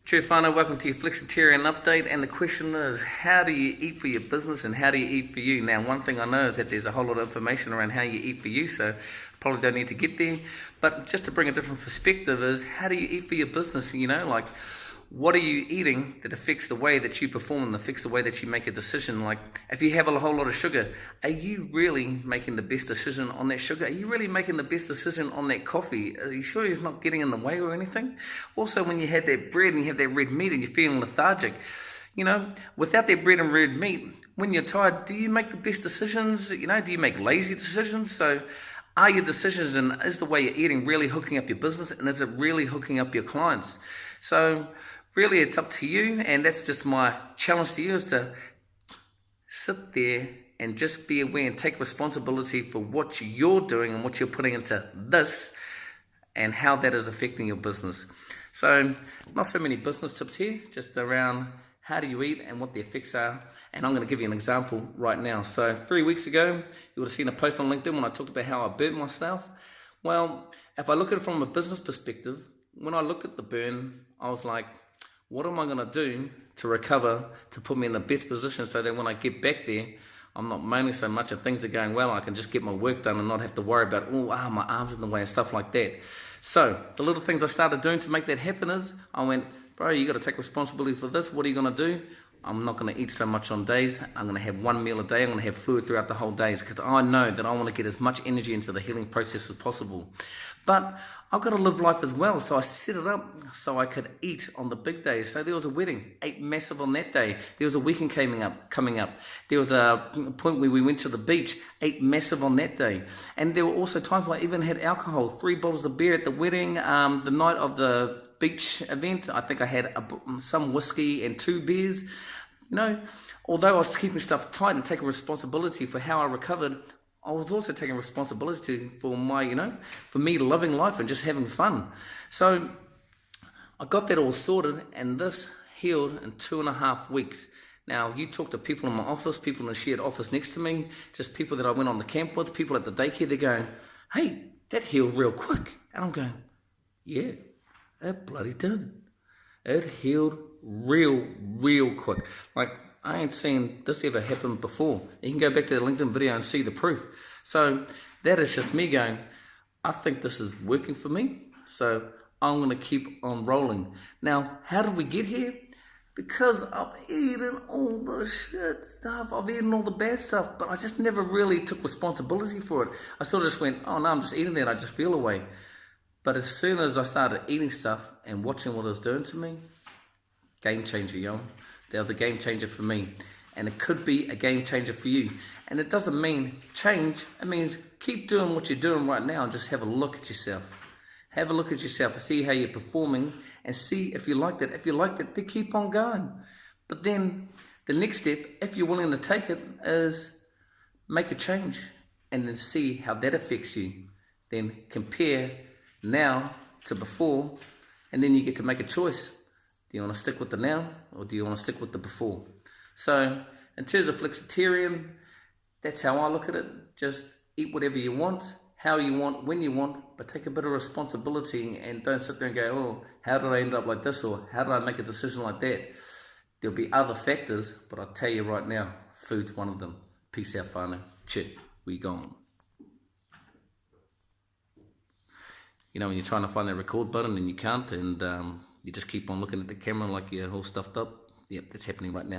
Cheers, whānau, welcome to your Flexitarian update. And the question is, how do you eat for your business and how do you eat for you? Now, one thing I know is that there's a whole lot of information around how you eat for you, so probably don't need to get there. But just to bring a different perspective is, how do you eat for your business? Like, what are you eating that affects the way that you perform and affects the way that you make a decision? Like, if you have a whole lot of sugar, are you really making the best decision on that sugar? Are you really making the best decision on that coffee? Are you sure it's not getting in the way or anything? Also, when you have that bread and you have that red meat and you're feeling lethargic, without that bread and red meat, when you're tired, do you make the best decisions? Do you make lazy decisions? So, are your decisions and is the way you're eating really hooking up your business, and is it really hooking up your clients? So really it's up to you, and that's just my challenge to you, is to sit there and just be aware and take responsibility for what you're doing and what you're putting into this and how that is affecting your business. So not so many business tips here, just around how do you eat and what the effects are. And I'm going to give you an example right now. So 3 weeks ago, you would have seen a post on LinkedIn when I talked about how I burnt myself. Well, if I look at it from a business perspective, when I looked at the burn, I was like, what am I going to do to recover, to put me in the best position so that when I get back there, I'm not moaning so much and things are going well, I can just get my work done and not have to worry about, my arm's in the way and stuff like that. So the little things I started doing to make that happen is, I went, bro, you got to take responsibility for this. What are you going to do? I'm not going to eat so much on days. I'm going to have one meal a day. I'm going to have fluid throughout the whole days because I know that I want to get as much energy into the healing process as possible. But I've got to live life as well. So I set it up so I could eat on the big days. So there was a wedding, ate massive on that day. There was a weekend coming up. There was a point where we went to the beach, ate massive on that day. And there were also times where I even had alcohol, 3 bottles of beer at the wedding. The night of the beach event, I think I had some whiskey and 2 beers. Although I was keeping stuff tight and taking responsibility for how I recovered, I was also taking responsibility for for me living life and just having fun. So I got that all sorted, and this healed in 2.5 weeks. Now, you talk to people in my office, people in the shared office next to me, just people that I went on the camp with, people at the daycare, they're going, hey, that healed real quick. And I'm going, yeah, it bloody did. It healed real quick. Like, I ain't seen this ever happen before. You can go back to the LinkedIn video and see the proof. So that is just me going, I think this is working for me, so I'm going to keep on rolling. Now, how did we get here? Because I've eaten all the shit stuff. I've eaten all the bad stuff, but I just never really took responsibility for it. I sort of just went, oh no, I'm just eating that. I just feel away. But as soon as I started eating stuff and watching what it was doing to me, game changer, yo. They're the game changer for me. And it could be a game changer for you. And it doesn't mean change. It means keep doing what you're doing right now and just have a look at yourself. Have a look at yourself and see how you're performing and see if you like that. If you like that, then keep on going. But then the next step, if you're willing to take it, is make a change and then see how that affects you. Then compare now to before, and then you get to make a choice. Do you want to stick with the now, or do you want to stick with the before? So, in terms of Flexitarian, that's how I look at it. Just eat whatever you want, how you want, when you want, but take a bit of responsibility and don't sit there and go, oh, how did I end up like this, or how did I make a decision like that? There'll be other factors, but I'll tell you right now, food's one of them. Peace out, whānau. Chit, we gone. When you're trying to find that record button and you can't, and you just keep on looking at the camera like you're all stuffed up. Yep, that's happening right now.